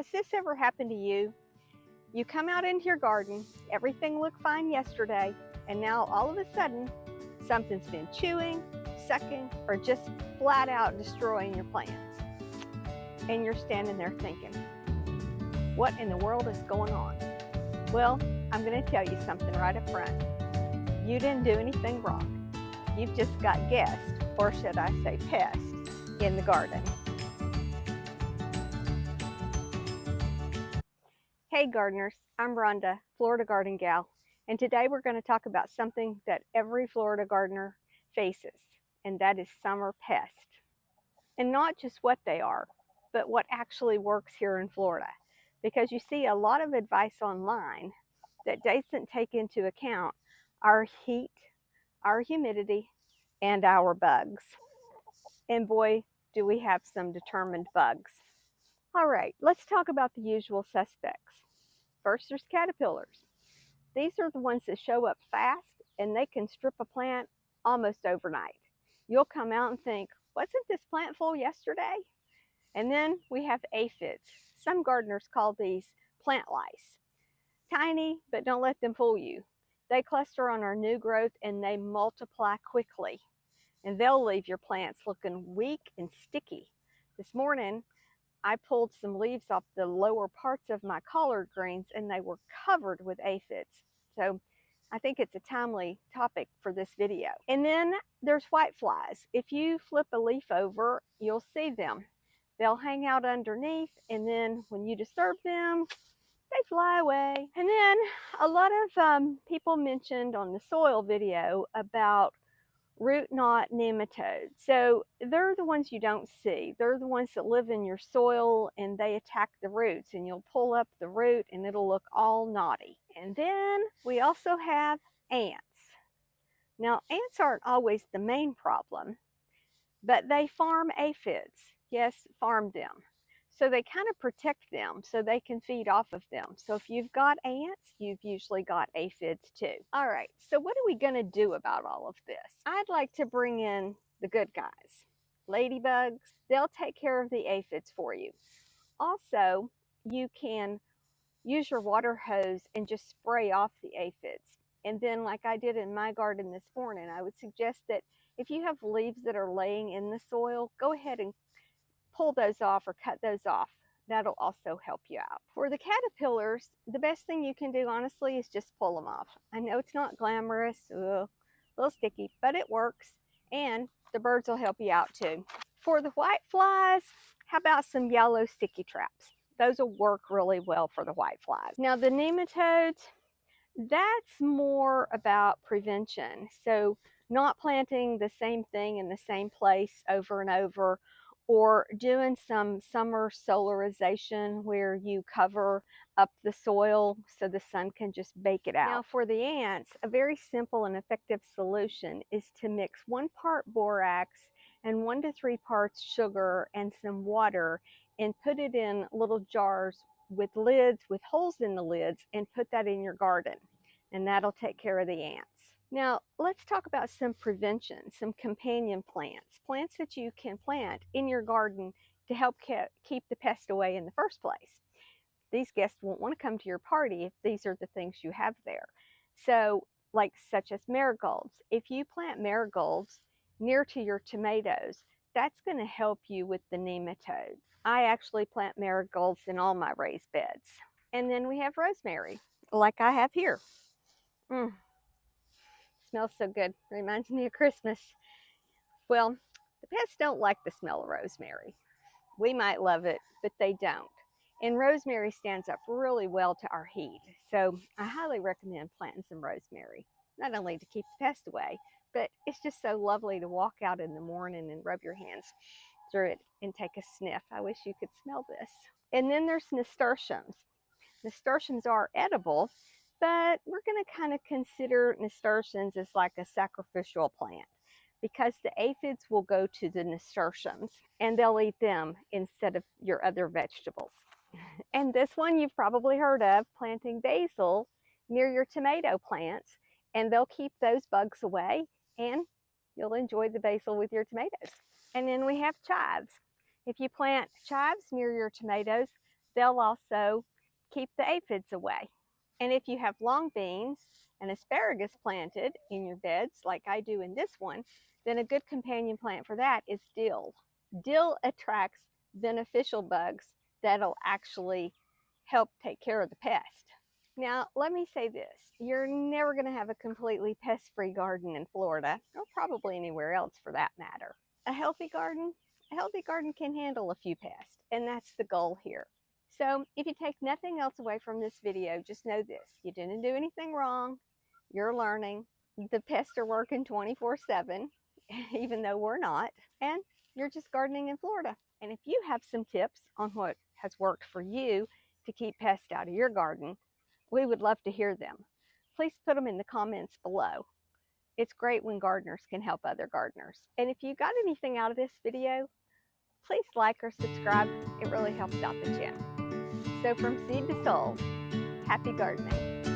Has this ever happened to you? You come out into your garden, everything looked fine yesterday, and now all of a sudden, something's been chewing, sucking, or just flat out destroying your plants. And you're standing there thinking, what in the world is going on? Well, I'm going to tell you something right up front. You didn't do anything wrong. You've just got guests, or should I say pests, in the garden. Hey gardeners, I'm Rhonda, Florida Garden Gal, and today we're going to talk about something that every Florida gardener faces, and that is summer pests. And not just what they are, but what actually works here in Florida. Because you see a lot of advice online that doesn't take into account our heat, our humidity, and our bugs. And boy, do we have some determined bugs. All right, let's talk about the usual suspects. First, there's caterpillars. These are the ones that show up fast and they can strip a plant almost overnight. You'll come out and think, wasn't this plant full yesterday? And then we have aphids. Some gardeners call these plant lice. Tiny, but don't let them fool you. They cluster on our new growth and they multiply quickly. And they'll leave your plants looking weak and sticky. This morning, I pulled some leaves off the lower parts of my collard greens and they were covered with aphids. So I think it's a timely topic for this video. And then there's whiteflies. If you flip a leaf over, you'll see them. They'll hang out underneath, and then when you disturb them, they fly away. And then a lot of people mentioned on the soil video about root knot nematodes. So they're the ones you don't see. They're the ones that live in your soil and they attack the roots, and you'll pull up the root and it'll look all knotty. And then we also have ants. Now, ants aren't always the main problem, but they farm aphids. Yes, farm them. So they kind of protect them so they can feed off of them. So if you've got ants, you've usually got aphids too. All right, so what are we going to do about all of this? I'd like to bring in the good guys. Ladybugs, they'll take care of the aphids for you. Also, you can use your water hose and just spray off the aphids. And then like I did in my garden this morning, I would suggest that if you have leaves that are laying in the soil, go ahead and pull those off or cut those off. That'll also help you out. For the caterpillars, the best thing you can do, honestly, is just pull them off. I know it's not glamorous, a little sticky, but it works, and the birds will help you out too. For the whiteflies, how about some yellow sticky traps? Those will work really well for the whiteflies. Now the nematodes, that's more about prevention. So not planting the same thing in the same place over and over, or doing some summer solarization where you cover up the soil so the sun can just bake it out. Now for the ants, a very simple and effective solution is to mix 1 part borax and 1 to 3 parts sugar and some water and put it in little jars with lids, with holes in the lids, and put that in your garden. And that'll take care of the ants. Now, let's talk about some prevention, some companion plants, plants that you can plant in your garden to help keep the pest away in the first place. These guests won't want to come to your party if these are the things you have there. So, like such as marigolds. If you plant marigolds near to your tomatoes, that's going to help you with the nematodes. I actually plant marigolds in all my raised beds. And then we have rosemary, like I have here. Smells so good. Reminds me of Christmas. Well, the pests don't like the smell of rosemary. We might love it, but they don't. And rosemary stands up really well to our heat. So I highly recommend planting some rosemary, not only to keep the pests away, but it's just so lovely to walk out in the morning and rub your hands through it and take a sniff. I wish you could smell this. And then there's nasturtiums. Nasturtiums are edible, but we're going to kind of consider nasturtiums as like a sacrificial plant because the aphids will go to the nasturtiums and they'll eat them instead of your other vegetables. And this one you've probably heard of, planting basil near your tomato plants, and they'll keep those bugs away and you'll enjoy the basil with your tomatoes. And then we have chives. If you plant chives near your tomatoes, They'll also keep the aphids away. And if you have long beans and asparagus planted in your beds, like I do in this one, then a good companion plant for that is dill. Dill attracts beneficial bugs that'll actually help take care of the pest. Now, let me say this. You're never going to have a completely pest-free garden in Florida, or probably anywhere else for that matter. A healthy garden can handle a few pests, and that's the goal here. So if you take nothing else away from this video, just know this. You didn't do anything wrong. You're learning. The pests are working 24/7, even though we're not. And you're just gardening in Florida. And if you have some tips on what has worked for you to keep pests out of your garden, we would love to hear them. Please put them in the comments below. It's great when gardeners can help other gardeners. And if you got anything out of this video, please like or subscribe. It really helps out the channel. So from seed to soul, happy gardening.